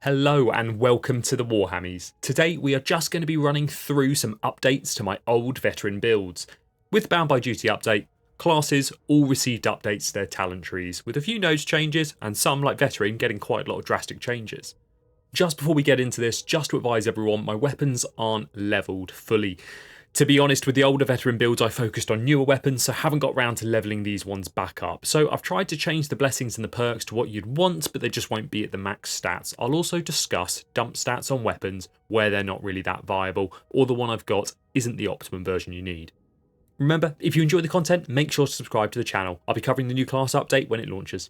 Hello and welcome to the Warhammies. Today we are just going to be running through some updates to my old veteran builds. With Bound by Duty update, classes all received updates to their talent trees, with a few nodes changes and some, like veteran, getting quite a lot of drastic changes. Just before we get into this, just to advise everyone, my weapons aren't levelled fully. To be honest, with the older veteran builds I focused on newer weapons, so haven't got round to levelling these ones back up. So I've tried to change the blessings and the perks to what you'd want, but they just won't be at the max stats. I'll also discuss dump stats on weapons where they're not really that viable, or the one I've got isn't the optimum version you need. Remember, if you enjoy the content, make sure to subscribe to the channel. I'll be covering the new class update when it launches.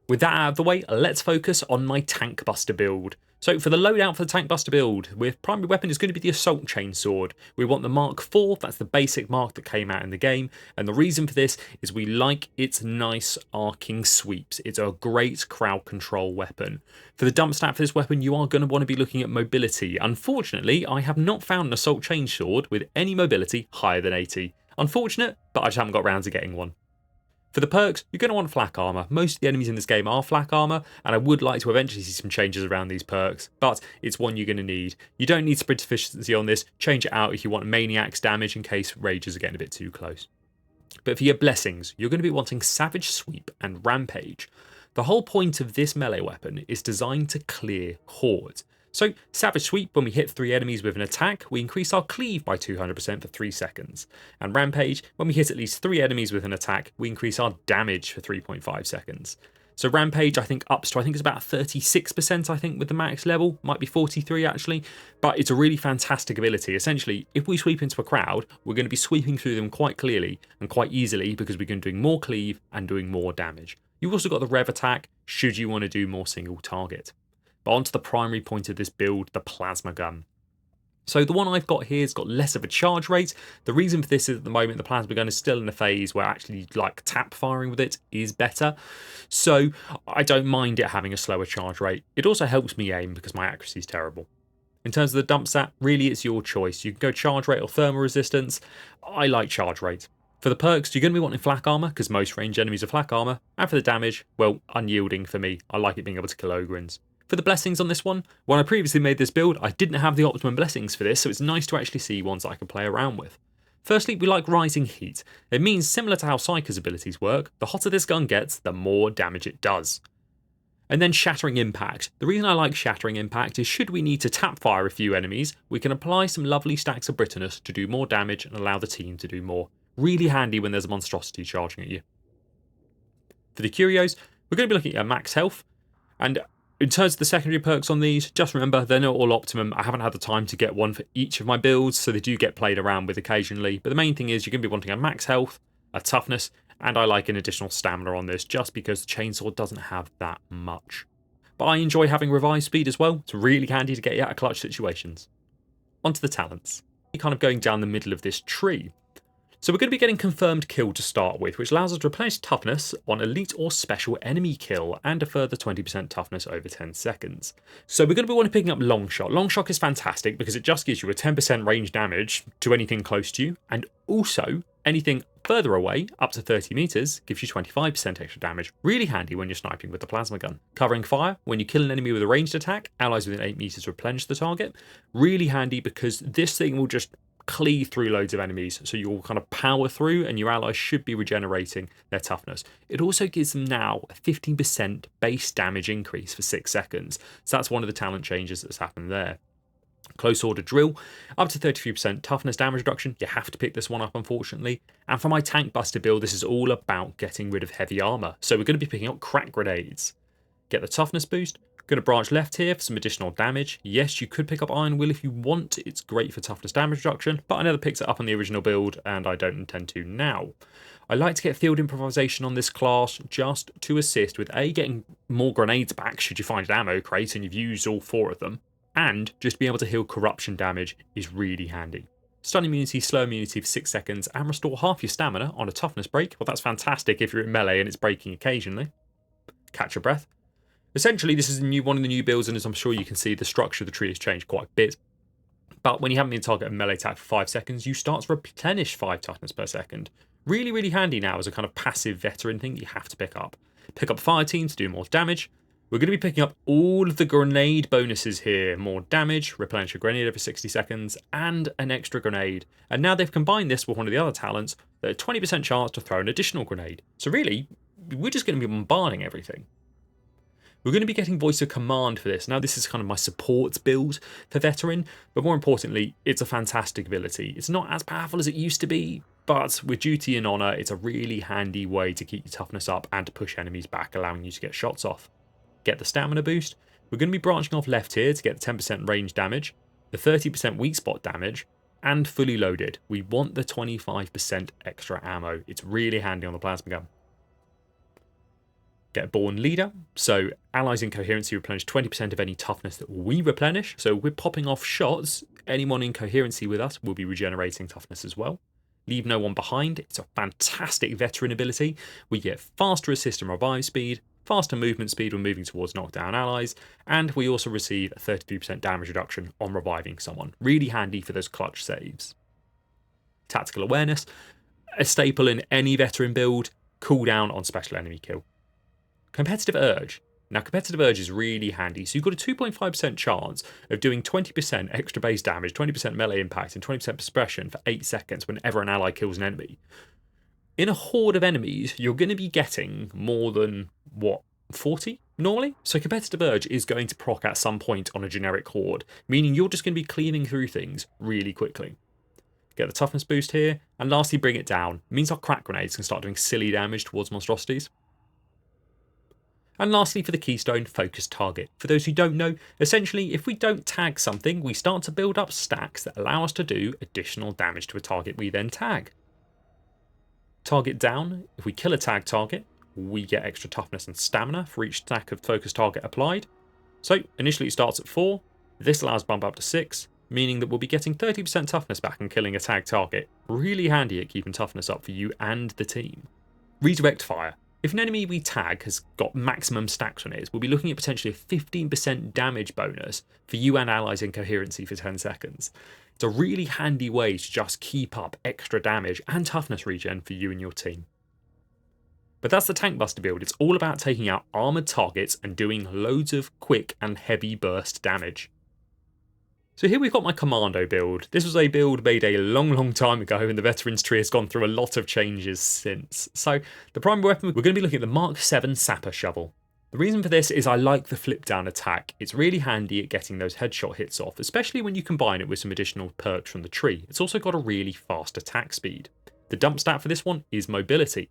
With that out of the way, let's focus on my Tankbuster build. So for the loadout for the Tankbuster build, our primary weapon is going to be the Assault Chainsword. We want the Mark IV, that's the basic mark that came out in the game, and the reason for this is we like its nice arcing sweeps. It's a great crowd control weapon. For the dump stat for this weapon, you are going to want to be looking at mobility. Unfortunately, I have not found an Assault Chainsword with any mobility higher than 80. Unfortunate, but I just haven't got round to getting one. For the perks, you're going to want flak armor. Most of the enemies in this game are flak armor, and I would like to eventually see some changes around these perks, but it's one you're going to need. You don't need sprint efficiency on this. Change it out if you want maniac's damage in case rages are getting a bit too close. But for your blessings, you're going to be wanting Savage Sweep and Rampage. The whole point of this melee weapon is designed to clear hordes. So Savage Sweep, when we hit 3 enemies with an attack, we increase our cleave by 200% for 3 seconds. And Rampage, when we hit at least 3 enemies with an attack, we increase our damage for 3.5 seconds. So Rampage, I think, ups to, it's about 36%, I think, with the max level. Might be 43, actually. But it's a really fantastic ability. Essentially, if we sweep into a crowd, we're going to be sweeping through them quite clearly and quite easily because we're going to be doing more cleave and doing more damage. You've also got the Rev attack, should you want to do more single target. But onto the primary point of this build, the plasma gun. So the one I've got here has got less of a charge rate. The reason for this is at the moment the plasma gun is still in a phase where actually tap firing with it is better. So I don't mind it having a slower charge rate. It also helps me aim because my accuracy is terrible. In terms of the dump stat, really it's your choice. You can go charge rate or thermal resistance. I like charge rate. For the perks, you're going to be wanting flak armor because most range enemies are flak armor. And for the damage, well, unyielding for me. I like it being able to kill Ogryns. For the blessings on this one, when I previously made this build, I didn't have the optimum blessings for this, so it's nice to actually see ones that I can play around with. Firstly, we like Rising Heat. It means, similar to how Psyker's abilities work, the hotter this gun gets, the more damage it does. And then Shattering Impact. The reason I like Shattering Impact is should we need to tap fire a few enemies, we can apply some lovely stacks of Britanus to do more damage and allow the team to do more. Really handy when there's a monstrosity charging at you. For the Curios, we're going to be looking at max health, and in terms of the secondary perks on these, just remember they're not all optimum. I haven't had the time to get one for each of my builds, so they do get played around with occasionally. But the main thing is you're going to be wanting a max health, a toughness, and I like an additional stamina on this just because the chainsaw doesn't have that much. But I enjoy having revive speed as well. It's really handy to get you out of clutch situations. Onto the talents. You're kind of going down the middle of this tree. So we're going to be getting confirmed kill to start with, which allows us to replenish toughness on elite or special enemy kill and a further 20% toughness over 10 seconds. So we're going to be wanting picking up Longshot. Longshot is fantastic because it just gives you a 10% range damage to anything close to you, and also anything further away, up to 30 meters, gives you 25% extra damage. Really handy when you're sniping with the plasma gun. Covering fire, when you kill an enemy with a ranged attack, allies within 8 meters replenish the target. Really handy because this thing will just cleave through loads of enemies, so you'll kind of power through and your allies should be regenerating their toughness. It also gives them now a 15% base damage increase for 6 seconds, so that's one of the talent changes that's happened there. Close order drill, up to 33% toughness damage reduction. You have to pick this one up, unfortunately. And for my Tankbuster build, this is all about getting rid of heavy armor, so we're going to be picking up crack grenades. Get the toughness boost. Going to branch left here for some additional damage. Yes, you could pick up Iron Will if you want. It's great for toughness damage reduction, but I never picked it up on the original build, and I don't intend to now. I like to get field improvisation on this class just to assist with A, getting more grenades back should you find an ammo crate and you've used all 4 of them, and just being able to heal corruption damage is really handy. Stun immunity, slow immunity for 6 seconds, and restore half your stamina on a toughness break. Well, that's fantastic if you're in melee and it's breaking occasionally. Catch your breath. Essentially, this is one of the new builds, and as I'm sure you can see, the structure of the tree has changed quite a bit. But when you haven't been targeted melee attack for 5 seconds, you start to replenish 5 toughness per second. Really handy now as a kind of passive veteran thing that you have to pick up. Pick up Fire Team to do more damage. We're going to be picking up all of the grenade bonuses here. More damage, replenish a grenade every 60 seconds, and an extra grenade. And now they've combined this with one of the other talents, that a 20% chance to throw an additional grenade. So really, we're just going to be bombarding everything. We're going to be getting Voice of Command for this. Now this is kind of my support build for Veteran, but more importantly, it's a fantastic ability. It's not as powerful as it used to be, but with Duty and Honour, it's a really handy way to keep your toughness up and to push enemies back, allowing you to get shots off. Get the stamina boost. We're going to be branching off left here to get the 10% range damage, the 30% weak spot damage, and fully loaded. We want the 25% extra ammo. It's really handy on the plasma gun. Get a Born Leader, so allies in coherency replenish 20% of any toughness that we replenish. So we're popping off shots. Anyone in coherency with us will be regenerating toughness as well. Leave no one behind. It's a fantastic veteran ability. We get faster assist and revive speed, faster movement speed when moving towards knockdown allies, and we also receive a 33% damage reduction on reviving someone. Really handy for those clutch saves. Tactical Awareness, a staple in any veteran build, cooldown on special enemy kill. Competitive Urge. Now Competitive Urge is really handy, so you've got a 2.5% chance of doing 20% extra base damage, 20% melee impact, and 20% suppression for 8 seconds whenever an ally kills an enemy. In a horde of enemies, you're going to be getting more than, what, 40 normally? So Competitive Urge is going to proc at some point on a generic horde, meaning you're just going to be cleaving through things really quickly. Get the toughness boost here, and lastly Bring It Down. It means our crack grenades can start doing silly damage towards monstrosities. And lastly for the keystone, Focus Target. For those who don't know, essentially if we don't tag something, we start to build up stacks that allow us to do additional damage to a target we then tag. Target down, if we kill a tag target, we get extra toughness and stamina for each stack of Focus Target applied. So initially it starts at 4, this allows bump up to 6, meaning that we'll be getting 30% toughness back and killing a tag target. Really handy at keeping toughness up for you and the team. Redirect Fire. If an enemy we tag has got maximum stacks on it, we'll be looking at potentially a 15% damage bonus for you and allies in coherency for 10 seconds. It's a really handy way to just keep up extra damage and toughness regen for you and your team. But that's the Tankbuster build. It's all about taking out armoured targets and doing loads of quick and heavy burst damage. So here we've got my Commando build. This was a build made a long time ago, and the Veterans tree has gone through a lot of changes since. So the primary weapon, we're going to be looking at the Mark 7 Sapper Shovel. The reason for this is I like the flip down attack. It's really handy at getting those headshot hits off, especially when you combine it with some additional perks from the tree. It's also got a really fast attack speed. The dump stat for this one is mobility.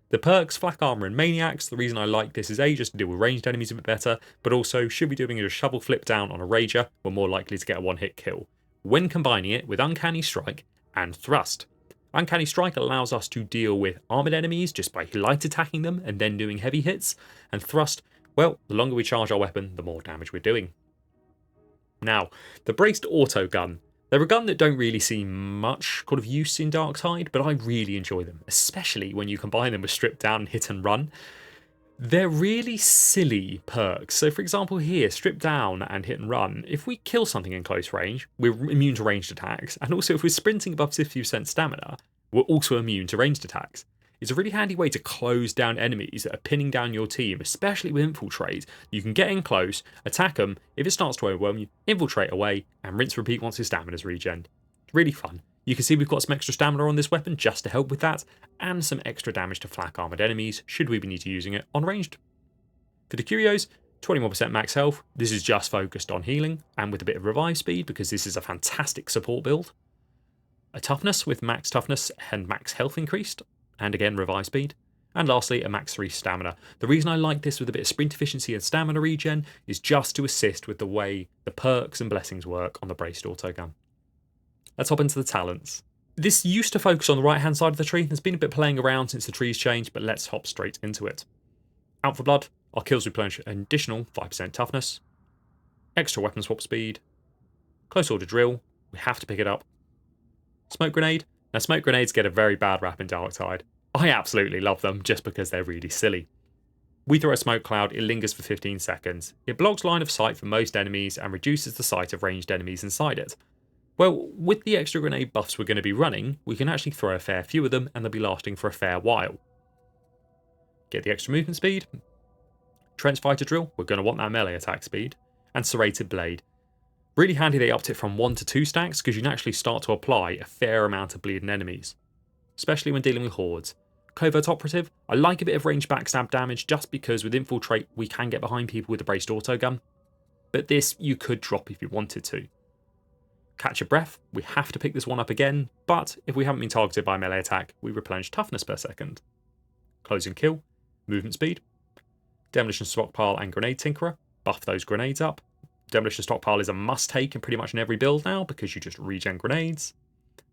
The perks, Flak Armor and Maniacs, the reason I like this is A, just to deal with ranged enemies a bit better, but also should be doing a shovel flip down on a Rager, we're more likely to get a one-hit kill, when combining it with Uncanny Strike and Thrust. Uncanny Strike allows us to deal with armoured enemies just by light attacking them and then doing heavy hits, and Thrust, well, the longer we charge our weapon, the more damage we're doing. Now, the Braced Auto Gun. They're a gun that don't really see much kind of use in Darktide, but I really enjoy them, especially when you combine them with Strip Down and Hit and Run. They're really silly perks. So for example here, Strip Down and Hit and Run, if we kill something in close range, we're immune to ranged attacks, and also if we're sprinting above 50% stamina, we're also immune to ranged attacks. It's a really handy way to close down enemies that are pinning down your team, especially with Infiltrate. You can get in close, attack them, if it starts to overwhelm you, infiltrate away, and rinse repeat once your stamina's regen. Really fun. You can see we've got some extra stamina on this weapon just to help with that, and some extra damage to flak armoured enemies should we need to be using it on ranged. For the Curios, 21% max health. This is just focused on healing, and with a bit of revive speed because this is a fantastic support build. A toughness with max toughness and max health increased, and again revive speed. And lastly, a max 3 stamina. The reason I like this with a bit of sprint efficiency and stamina regen is just to assist with the way the perks and blessings work on the Braced Autogun. Let's hop into the talents. This used to focus on the right hand side of the tree. There's been a bit playing around since the tree's changed, but let's hop straight into it. Out for Blood, our kills replenish an additional 5% toughness, extra weapon swap speed, close order drill, we have to pick it up. Smoke Grenade. Now smoke grenades get a very bad rap in Darktide. I absolutely love them just because they're really silly. We throw a smoke cloud, it lingers for 15 seconds. It blocks line of sight for most enemies and reduces the sight of ranged enemies inside it. Well, with the extra grenade buffs we're going to be running, we can actually throw a fair few of them and they'll be lasting for a fair while. Get the extra movement speed. Trench Fighter Drill, we're going to want that melee attack speed. And Serrated Blade. Really handy they upped it from 1 to 2 stacks because you can actually start to apply a fair amount of bleeding enemies, especially when dealing with hordes. Covert Operative, I like a bit of range backstab damage just because with Infiltrate we can get behind people with the braced autogun, but this you could drop if you wanted to. Catch a Breath, we have to pick this one up again, but if we haven't been targeted by a melee attack, we replenish toughness per second. Close and Kill, movement speed. Demolition Stockpile and Grenade Tinkerer, buff those grenades up. Demolition Stockpile is a must-take in pretty much in every build now because you just regen grenades.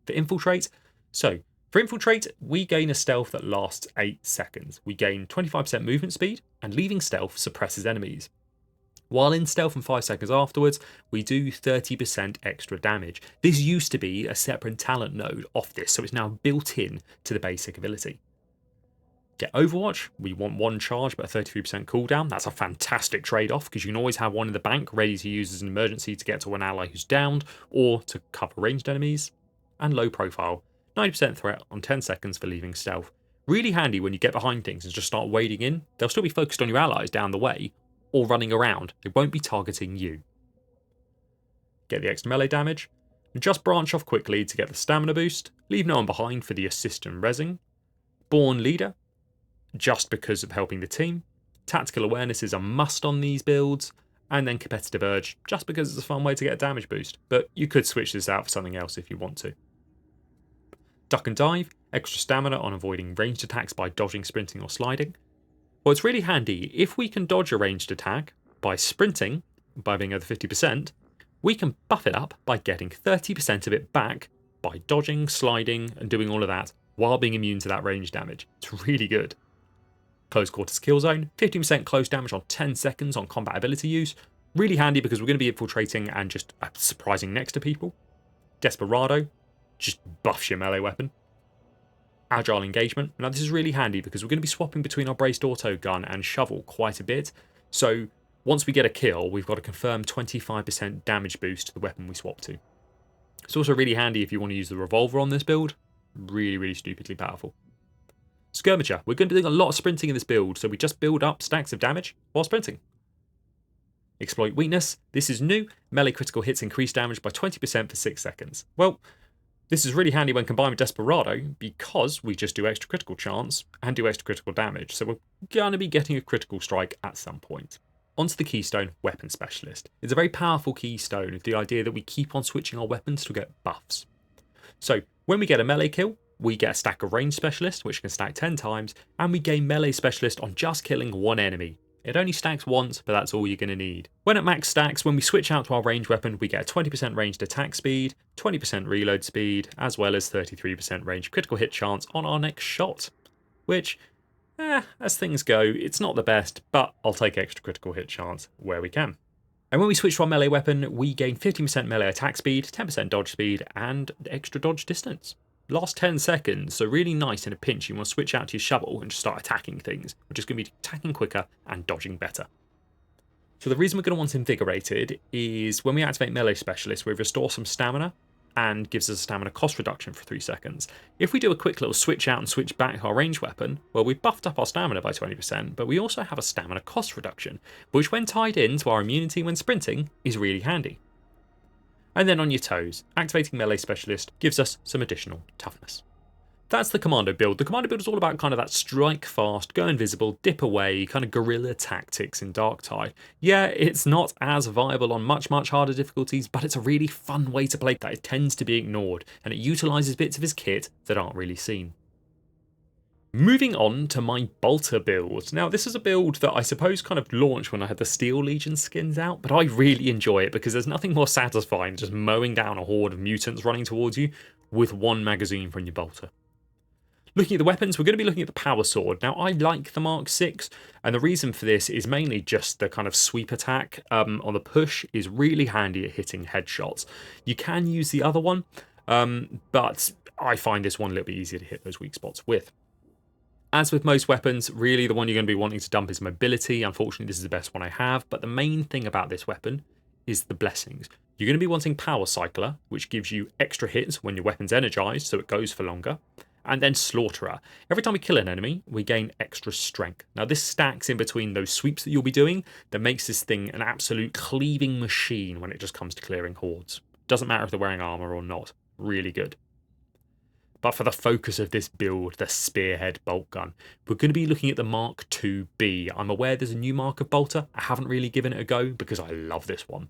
For Infiltrate, for Infiltrate, we gain a stealth that lasts 8 seconds. We gain 25% movement speed, and leaving stealth suppresses enemies. While in stealth and 5 seconds afterwards, we do 30% extra damage. This used to be a separate talent node off this, so it's now built in to the basic ability. Get Overwatch, we want 1 charge but a 33% cooldown. That's a fantastic trade-off because you can always have one in the bank ready to use as an emergency to get to an ally who's downed or to cover ranged enemies. And Low Profile, 90% threat on 10 seconds for leaving stealth. Really handy when you get behind things and just start wading in. They'll still be focused on your allies down the way or running around. They won't be targeting you. Get the extra melee damage. And just branch off quickly to get the stamina boost. Leave no one behind for the assist and rezzing. Born Leader, just because of helping the team. Tactical Awareness is a must on these builds. And then Competitive Urge, just because it's a fun way to get a damage boost. But you could switch this out for something else if you want to. Duck and Dive, extra stamina on avoiding ranged attacks by dodging, sprinting or sliding. Well, it's really handy. If we can dodge a ranged attack by sprinting, by being over 50%, we can buff it up by getting 30% of it back by dodging, sliding and doing all of that while being immune to that range damage. It's really good. Close Quarters Kill Zone, 15% close damage on 10 seconds on combat ability use. Really handy because we're going to be infiltrating and just surprising next to people. Desperado, just buffs your melee weapon. Agile Engagement, now this is really handy because we're going to be swapping between our braced autogun and shovel quite a bit. So once we get a kill, we've got a confirmed 25% damage boost to the weapon we swap to. It's also really handy if you want to use the revolver on this build. Really, really stupidly powerful. Skirmisher, we're going to be doing a lot of sprinting in this build, so we just build up stacks of damage while sprinting. Exploit Weakness, this is new. Melee critical hits increase damage by 20% for 6 seconds. Well, this is really handy when combined with Desperado because we just do extra critical chance and do extra critical damage, so we're going to be getting a critical strike at some point. Onto the Keystone Weapon Specialist. It's a very powerful keystone with the idea that we keep on switching our weapons to get buffs. So when we get a melee kill, we get a stack of Range Specialist, which can stack 10 times, and we gain Melee Specialist on just killing one enemy. It only stacks once, but that's all you're going to need. When at max stacks, when we switch out to our range weapon, we get a 20% ranged attack speed, 20% reload speed, as well as 33% range critical hit chance on our next shot. Which, as things go, it's not the best, but I'll take extra critical hit chance where we can. And when we switch to our melee weapon, we gain 15% melee attack speed, 10% dodge speed, and extra dodge distance. Last 10 seconds, so really nice in a pinch. You want to switch out to your shovel and just start attacking things. We're just going to be attacking quicker and dodging better. So the reason we're going to want Invigorated is when we activate Melee Specialist, we restore some stamina and gives us a stamina cost reduction for 3 seconds. If we do a quick little switch out and switch back our range weapon, well, we've buffed up our stamina by 20%, but we also have a stamina cost reduction, which when tied into our immunity when sprinting is really handy. And then on your toes, activating Melee Specialist gives us some additional toughness. That's the Commando build. The Commando build is all about kind of that strike fast, go invisible, dip away, kind of guerrilla tactics in Darktide. Yeah, it's not as viable on much harder difficulties, but it's a really fun way to play that it tends to be ignored, and it utilises bits of his kit that aren't really seen. Moving on to my Bolter build. Now this is a build that I suppose kind of launched when I had the Steel Legion skins out, but I really enjoy it because there's nothing more satisfying than just mowing down a horde of mutants running towards you with one magazine from your Bolter. Looking at the weapons, we're going to be looking at the Power Sword. Now I like the Mark 6, and the reason for this is mainly just the kind of sweep attack on the push is really handy at hitting headshots. You can use the other one, but I find this one a little bit easier to hit those weak spots with. As with most weapons, really the one you're going to be wanting to dump is mobility. Unfortunately, this is the best one I have, but the main thing about this weapon is the blessings. You're going to be wanting Power Cycler, which gives you extra hits when your weapon's energized, so it goes for longer. And then Slaughterer. Every time we kill an enemy, we gain extra strength. Now this stacks in between those sweeps that you'll be doing that makes this thing an absolute cleaving machine when it just comes to clearing hordes. Doesn't matter if they're wearing armor or not. Really good. But for the focus of this build, the Spearhead Bolt Gun, we're going to be looking at the Mark IIB. I'm aware there's a new Mark of Bolter. I haven't really given it a go because I love this one.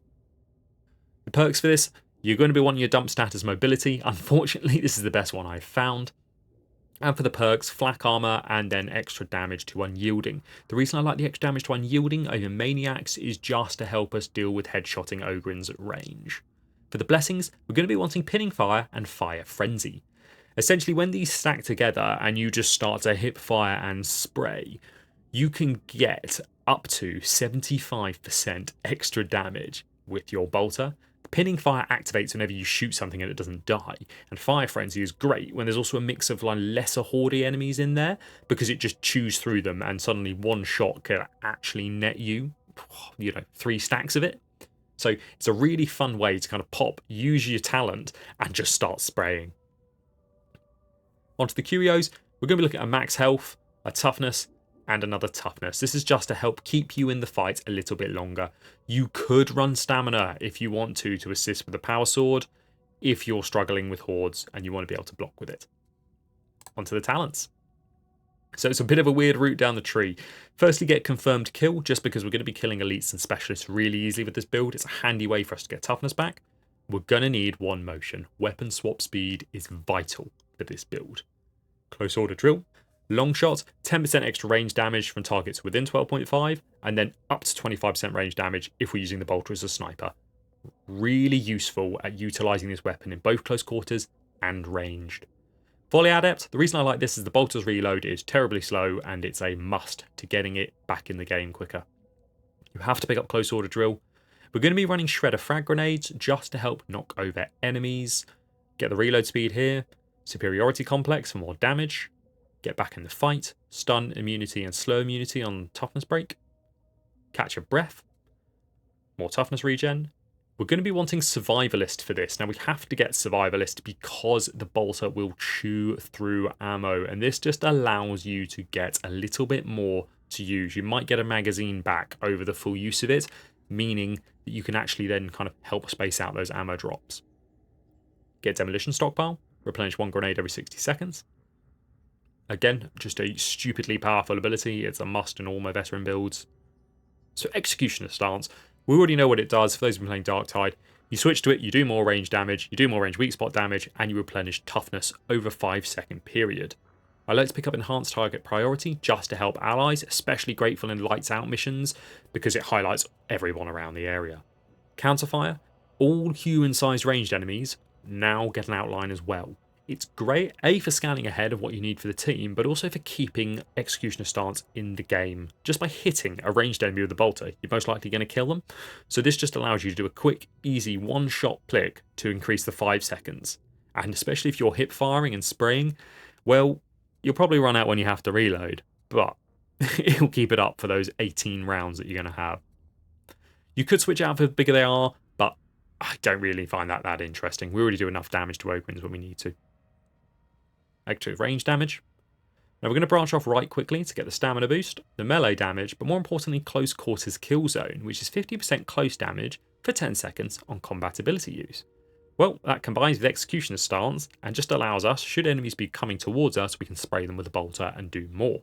The perks for this, you're going to be wanting your dump stat as mobility. Unfortunately, this is the best one I've found. And for the perks, flak armor and then extra damage to unyielding. The reason I like the extra damage to unyielding over maniacs is just to help us deal with headshotting ogrins at range. For the blessings, we're going to be wanting pinning fire and fire frenzy. Essentially, when these stack together and you just start to hip fire and spray, you can get up to 75% extra damage with your bolter. Pinning fire activates whenever you shoot something and it doesn't die. And fire frenzy is great when there's also a mix of like lesser hardy enemies in there, because it just chews through them and suddenly one shot can actually net you, 3 stacks of it. So it's a really fun way to kind of pop, use your talent and just start spraying. Onto the curios, we're going to be looking at a max health, a toughness, and another toughness. This is just to help keep you in the fight a little bit longer. You could run stamina if you want to assist with the power sword, if you're struggling with hordes and you want to be able to block with it. Onto the talents. So it's a bit of a weird route down the tree. Firstly, get confirmed kill, just because we're going to be killing elites and specialists really easily with this build. It's a handy way for us to get toughness back. We're going to need one motion. Weapon swap speed is vital for this build. Close order drill. Long shot, 10% extra range damage from targets within 12.5, and then up to 25% range damage if we're using the bolter as a sniper. Really useful at utilising this weapon in both close quarters and ranged. Volley Adept, the reason I like this is the bolter's reload is terribly slow and it's a must to getting it back in the game quicker. You have to pick up close order drill. We're going to be running Shredder frag grenades just to help knock over enemies. Get the reload speed here. Superiority complex for more damage. Get back in the fight. Stun immunity and slow immunity on toughness break. Catch a breath. More toughness regen. We're going to be wanting survivalist for this. Now we have to get survivalist because the bolter will chew through ammo, and this just allows you to get a little bit more to use. You might get a magazine back over the full use of it, meaning that you can actually then kind of help space out those ammo drops. Get demolition stockpile. Replenish 1 grenade every 60 seconds. Again, just a stupidly powerful ability. It's a must in all my veteran builds. So Executioner Stance. We already know what it does. For those who've been playing Darktide, you switch to it, you do more range damage, you do more range weak spot damage, and you replenish toughness over a 5-second period. I like to pick up Enhanced Target Priority just to help allies, especially grateful in Lights Out missions, because it highlights everyone around the area. Counterfire. All human-sized ranged enemies now get an outline as well. It's great, A, for scanning ahead of what you need for the team, but also for keeping Executioner Stance in the game. Just by hitting a ranged enemy with the bolter, you're most likely going to kill them. So this just allows you to do a quick, easy one-shot click to increase the 5 seconds. And especially if you're hip firing and spraying, well, you'll probably run out when you have to reload, but it'll keep it up for those 18 rounds that you're going to have. You could switch out for the bigger they are, but I don't really find that interesting. We already do enough damage to opens when we need to. Extra range damage. Now we're going to branch off right quickly to get the stamina boost, the melee damage, but more importantly close quarters kill zone, which is 50% close damage for 10 seconds on combat ability use. Well, that combines with Executioner Stance and just allows us, should enemies be coming towards us, we can spray them with a bolter and do more.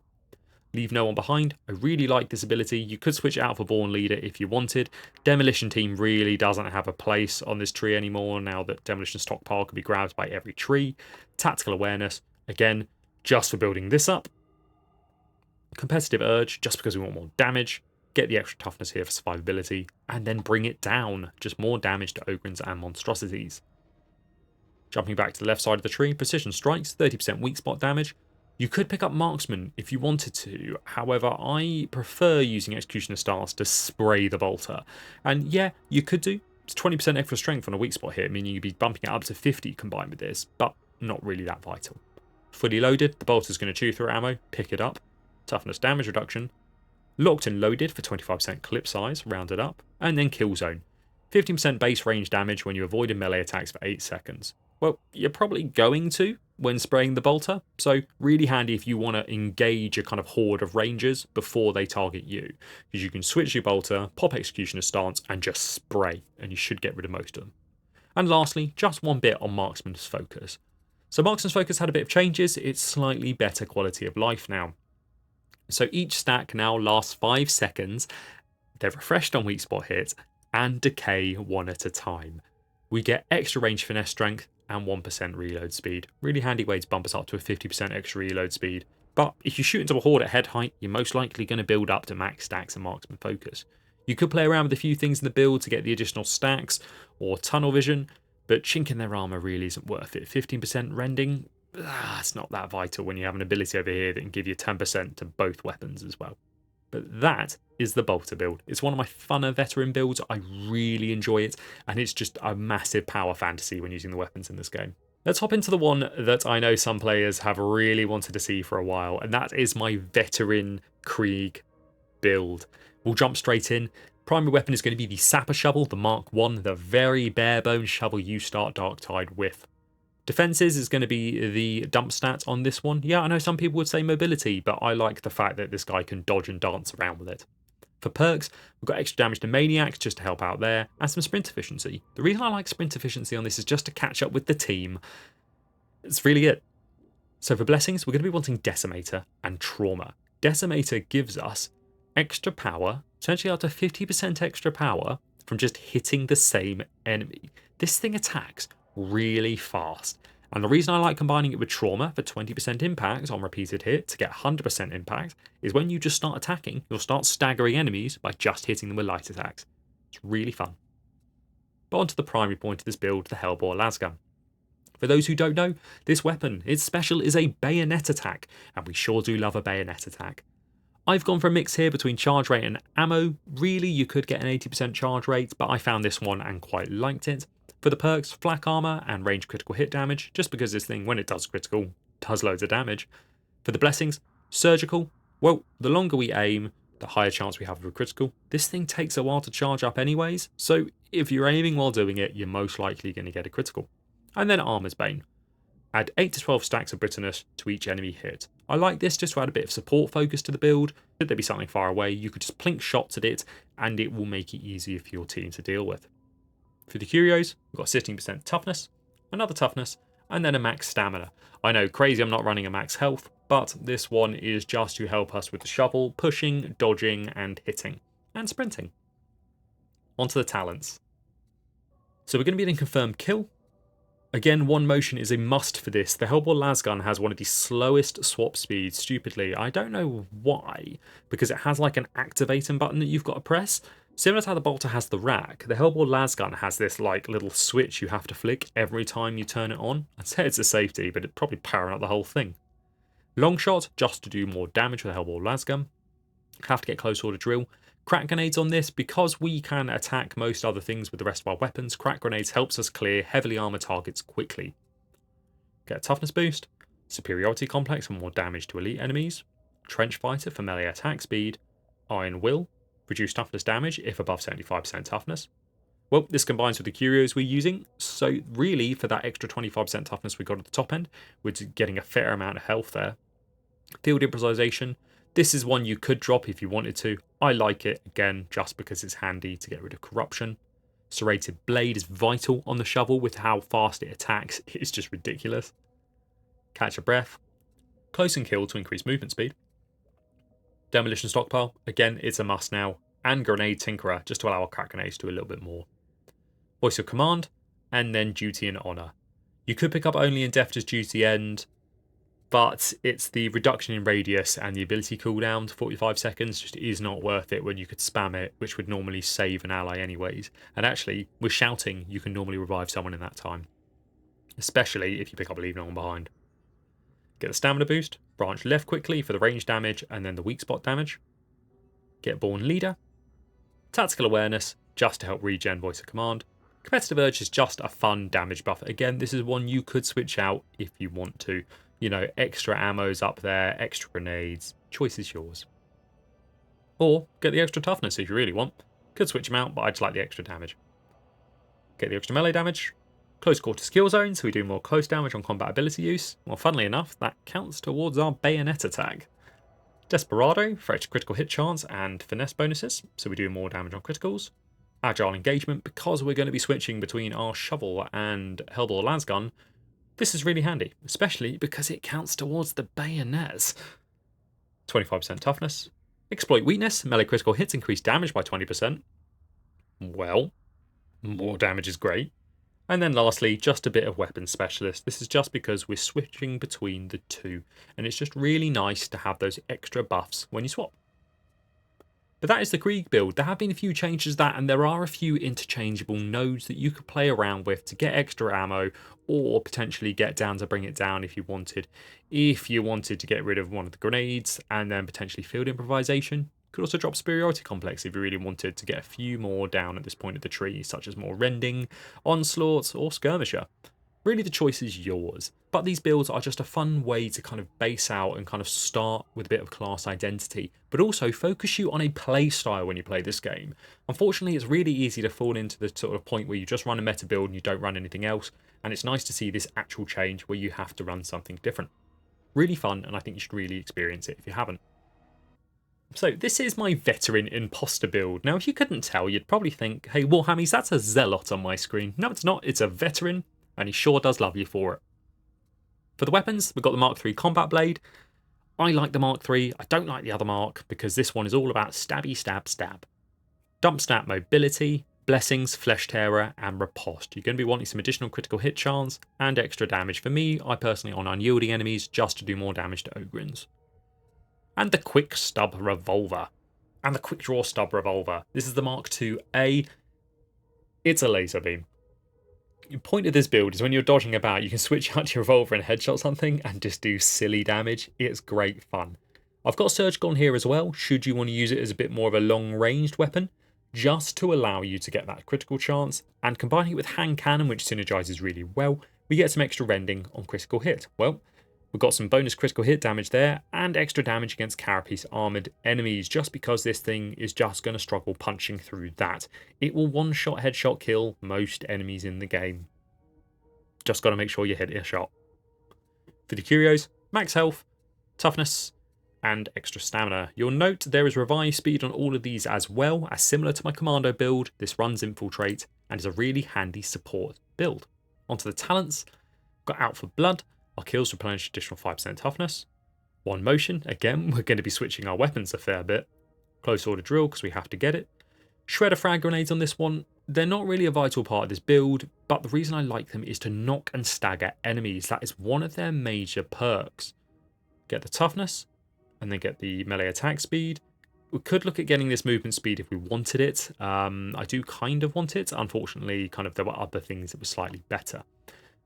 Leave no one behind. I really like this ability. You could switch it out for Born Leader if you wanted. Demolition Team really doesn't have a place on this tree anymore now that Demolition Stockpile can be grabbed by every tree. Tactical Awareness. Again, just for building this up. Competitive Urge, just because we want more damage. Get the extra toughness here for survivability. And then bring it down. Just more damage to Ogrins and Monstrosities. Jumping back to the left side of the tree, Precision Strikes, 30% weak spot damage. You could pick up Marksman if you wanted to. However, I prefer using Executioner Stance to spray the bolter. And yeah, you could do. It's 20% extra strength on a weak spot hit, meaning you'd be bumping it up to 50 combined with this, but not really that vital. Fully loaded, the bolter's going to chew through ammo, pick it up. Toughness damage reduction. Locked and loaded for 25% clip size, rounded up. And then kill zone. 15% base range damage when you avoid melee attacks for 8 seconds. Well, you're probably going to, when spraying the bolter, so really handy if you want to engage a kind of horde of rangers before they target you, because you can switch your bolter, pop executioner stance, and just spray, and you should get rid of most of them. And lastly, just one bit on marksman's focus. So marksman's focus had a bit of changes. It's slightly better quality of life now. So each stack now lasts 5 seconds. They're refreshed on weak spot hits and decay one at a time. We get extra range finesse strength and 1% reload speed. Really handy way to bump us up to a 50% extra reload speed. But if you shoot into a horde at head height, you're most likely going to build up to max stacks and marksman focus. You could play around with a few things in the build to get the additional stacks or tunnel vision, but chinking their armor really isn't worth it. 15% rending, it's not that vital when you have an ability over here that can give you 10% to both weapons as well. But that is the bolter build. It's one of my funner veteran builds. I really enjoy it, and it's just a massive power fantasy when using the weapons in this game. Let's hop into the one that I know some players have really wanted to see for a while, and that is my veteran Krieg build. We'll jump straight in. Primary weapon is going to be the Sapper Shovel, the Mark 1, the very bare bones shovel you start Darktide with. Defenses is going to be the dump stats on this one. Yeah, I know some people would say mobility, but I like the fact that this guy can dodge and dance around with it. For perks, we've got extra damage to maniacs just to help out there, and some sprint efficiency. The reason I like sprint efficiency on this is just to catch up with the team. It's really it. So for blessings, we're going to be wanting Decimator and Trauma. Decimator gives us extra power, essentially up to 50% extra power from just hitting the same enemy. This thing attacks really fast, and the reason I like combining it with Trauma for 20% impact on repeated hit to get 100% impact is when you just start attacking, you'll start staggering enemies by just hitting them with light attacks. It's really fun. But on to the primary point of this build, the Hellbore Lasgun. For those who don't know, this weapon, its special is a bayonet attack, and we sure do love a bayonet attack. I've gone for a mix here between charge rate and ammo. Really, you could get an 80% charge rate, but I found this one and quite liked it. For the perks, flak armor and range critical hit damage, just because this thing, when it does critical, does loads of damage. For the blessings, surgical. Well, the longer we aim, the higher chance we have of a critical. This thing takes a while to charge up anyways, so if you're aiming while doing it, you're most likely going to get a critical. And then Armor's Bane. Add 8 to 12 stacks of bitterness to each enemy hit. I like this just to add a bit of support focus to the build. Should there be something far away, you could just plink shots at it, and it will make it easier for your team to deal with. For the Curios, we've got 16% toughness, another toughness, and then a max stamina. I know, crazy I'm not running a max health, but this one is just to help us with the shovel, pushing, dodging, and hitting, and sprinting. Onto the talents. So we're going to be getting confirmed kill. Again, one motion is a must for this. The Hellbore Lasgun has one of the slowest swap speeds, stupidly. I don't know why, because it has like an activating button that you've got to press. Similar to how the bolter has the rack, the Hellbore Lasgun has this like little switch you have to flick every time you turn it on. I'd say it's a safety, but it'd probably power out the whole thing. Long shot, just to do more damage with the Hellbore Lasgun. Have to get close order drill. Crack grenades on this, because we can attack most other things with the rest of our weapons, crack grenades helps us clear heavily armoured targets quickly. Get a toughness boost, superiority complex for more damage to elite enemies, trench fighter for melee attack speed, iron will, reduce toughness damage if above 75% toughness. Well, this combines with the curios we're using, so really for that extra 25% toughness we got at the top end, we're getting a fair amount of health there. Field improvisation. This is one you could drop if you wanted to. I like it, again, just because it's handy to get rid of corruption. Serrated blade is vital on the shovel with how fast it attacks. It's just ridiculous. Catch a breath. Close and kill to increase movement speed. Demolition stockpile. Again, it's a must now. And grenade tinkerer, just to allow our crack grenades to do a little bit more. Voice of command. And then duty and honor. You could pick up only in death as duty end, but it's the reduction in radius and the ability cooldown to 45 seconds just is not worth it when you could spam it, which would normally save an ally anyways. And actually, with shouting, you can normally revive someone in that time, especially if you pick up leaving no one behind. Get the stamina boost, branch left quickly for the range damage and then the weak spot damage. Get born leader. Tactical awareness, just to help regen voice of command. Competitive urge is just a fun damage buff. Again, this is one you could switch out if you want to. You know, extra ammo's up there, extra grenades. Choice is yours. Or get the extra toughness if you really want. Could switch them out, but I just like the extra damage. Get the extra melee damage. Close quarters kill zone, so we do more close damage on combat ability use. Well, funnily enough, that counts towards our bayonet attack. Desperado for extra critical hit chance and finesse bonuses, so we do more damage on criticals. Agile engagement, because we're going to be switching between our shovel and Hellbore lasgun. This is really handy, especially because it counts towards the bayonets. 25% toughness. Exploit weakness, melee critical hits increase damage by 20%. Well, more damage is great. And then lastly, just a bit of weapon specialist. This is just because we're switching between the two, and it's just really nice to have those extra buffs when you swap. But that is the Krieg build. There have been a few changes to that, and there are a few interchangeable nodes that you could play around with to get extra ammo, or potentially get down to bring it down if you wanted. If you wanted to get rid of one of the grenades, and then potentially field improvisation. Could also drop superiority complex if you really wanted to get a few more down at this point of the tree, such as more rending, onslaught, or skirmisher. Really the choice is yours, but these builds are just a fun way to kind of base out and kind of start with a bit of class identity, but also focus you on a play style when you play this game. Unfortunately, it's really easy to fall into the sort of point where you just run a meta build and you don't run anything else, and it's nice to see this actual change where you have to run something different. Really fun, and I think you should really experience it if you haven't. So this is my veteran imposter build. Now if you couldn't tell, you'd probably think, hey Warhammies, that's a zealot on my screen. No, it's not, it's a veteran, and he sure does love you for it. For the weapons, we've got the Mark III combat blade. I like the Mark III, I don't like the other Mark, because this one is all about stabby stab stab. Dump stat mobility, blessings, flesh terror, and riposte. You're going to be wanting some additional critical hit chance and extra damage. For me, I personally on unyielding enemies, just to do more damage to Ogryns. And the quick stub revolver. And the quick draw stub revolver. This is the Mark II-A. It's a laser beam. The point of this build is when you're dodging about, you can switch out your revolver and headshot something and just do silly damage. It's great fun. I've got surgical on here as well, should you want to use it as a bit more of a long-ranged weapon, just to allow you to get that critical chance. And combining it with hand cannon, which synergizes really well, we get some extra rending on critical hit. Well, we've got some bonus critical hit damage there, and extra damage against carapace armoured enemies, just because this thing is just going to struggle punching through that. It will one-shot headshot kill most enemies in the game. Just got to make sure you hit a shot. For the curios, max health, toughness, and extra stamina. You'll note there is revive speed on all of these as well, as similar to my Commando build, this runs infiltrate, and is a really handy support build. Onto the talents, got out for blood. Our kills replenish additional 5% toughness. One motion, again, we're going to be switching our weapons a fair bit. Close order drill, because we have to get it. Shredder frag grenades on this one, they're not really a vital part of this build, but the reason I like them is to knock and stagger enemies. That is one of their major perks. Get the toughness, and then get the melee attack speed. We could look at getting this movement speed if we wanted it. I do kind of want it. Unfortunately, there were other things that were slightly better.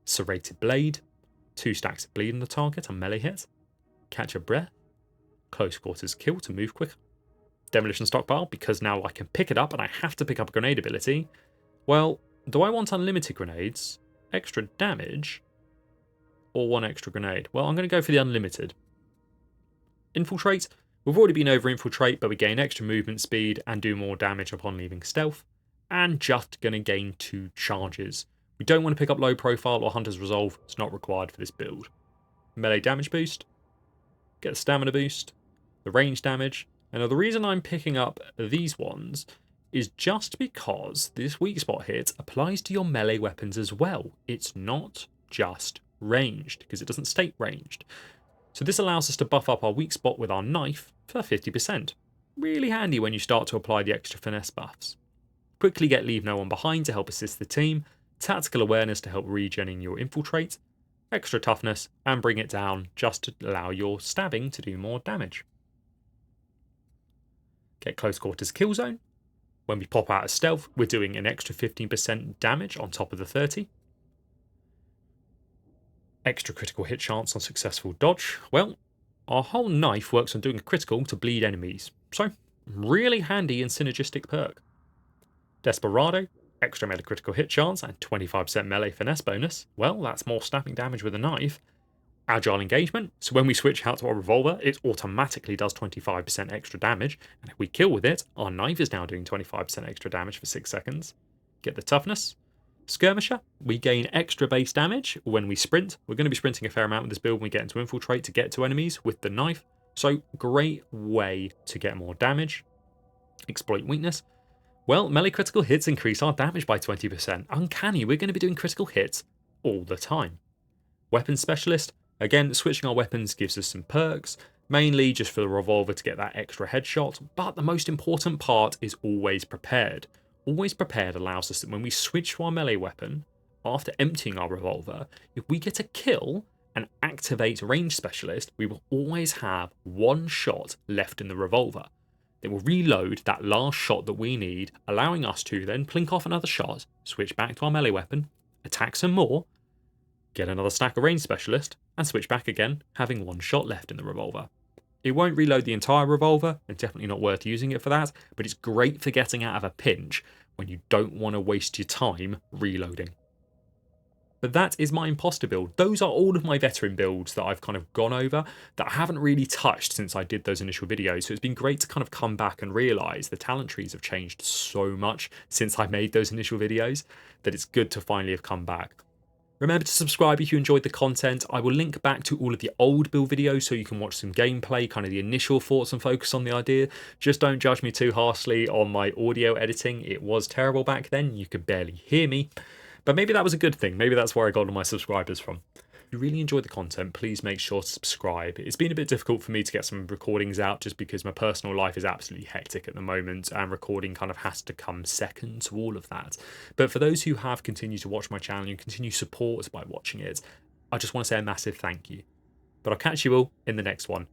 Serrated blade. 2 stacks of bleed on the target on melee hit. Catch a breath. Close quarters kill to move quicker. Demolition stockpile, because now I can pick it up and I have to pick up a grenade ability. Well, do I want unlimited grenades, extra damage, or 1 extra grenade? Well, I'm going to go for the unlimited. Infiltrate. We've already been over infiltrate, but we gain extra movement speed and do more damage upon leaving stealth. And just going to gain 2 charges. We don't want to pick up low profile or Hunter's Resolve, it's not required for this build. Melee damage boost, get a stamina boost, the range damage, and now the reason I'm picking up these ones is just because this weak spot hit applies to your melee weapons as well. It's not just ranged, because it doesn't state ranged. So this allows us to buff up our weak spot with our knife for 50%. Really handy when you start to apply the extra finesse buffs. Quickly get leave no one behind to help assist the team, tactical awareness to help regenning your infiltrate, extra toughness, and bring it down just to allow your stabbing to do more damage. Get close quarters kill zone. When we pop out of stealth, we're doing an extra 15% damage on top of the 30. Extra critical hit chance on successful dodge. Well, our whole knife works on doing a critical to bleed enemies, so really handy and synergistic perk. Desperado. Extra melee critical hit chance and 25% melee finesse bonus. Well, that's more snapping damage with a knife. Agile engagement, so when we switch out to our revolver, it automatically does 25% extra damage, and if we kill with it, our knife is now doing 25% extra damage for 6 seconds. Get the toughness. Skirmisher, we gain extra base damage when we sprint. We're going to be sprinting a fair amount with this build when we get into infiltrate to get to enemies with the knife. So great way to get more damage. Exploit weakness. Well, melee critical hits increase our damage by 20%. Uncanny, we're going to be doing critical hits all the time. Weapon specialist. Again, switching our weapons gives us some perks, mainly just for the revolver to get that extra headshot, but the most important part is always prepared. Always prepared allows us that when we switch to our melee weapon, after emptying our revolver, if we get a kill and activate range specialist, we will always have one shot left in the revolver. It will reload that last shot that we need, allowing us to then plink off another shot, switch back to our melee weapon, attack some more, get another stack of range specialist, and switch back again, having one shot left in the revolver. It won't reload the entire revolver, and definitely not worth using it for that, but it's great for getting out of a pinch when you don't want to waste your time reloading. But that is my imposter build. Those are all of my veteran builds that I've kind of gone over that I haven't really touched since I did those initial videos. So it's been great to kind of come back and realise the talent trees have changed so much since I made those initial videos that it's good to finally have come back. Remember to subscribe if you enjoyed the content. I will link back to all of the old build videos so you can watch some gameplay, kind of the initial thoughts and focus on the idea. Just don't judge me too harshly on my audio editing. It was terrible back then. You could barely hear me. But maybe that was a good thing. Maybe that's where I got all my subscribers from. If you really enjoyed the content, please make sure to subscribe. It's been a bit difficult for me to get some recordings out just because my personal life is absolutely hectic at the moment and recording kind of has to come second to all of that. But for those who have continued to watch my channel and continue support by watching it, I just want to say a massive thank you. But I'll catch you all in the next one.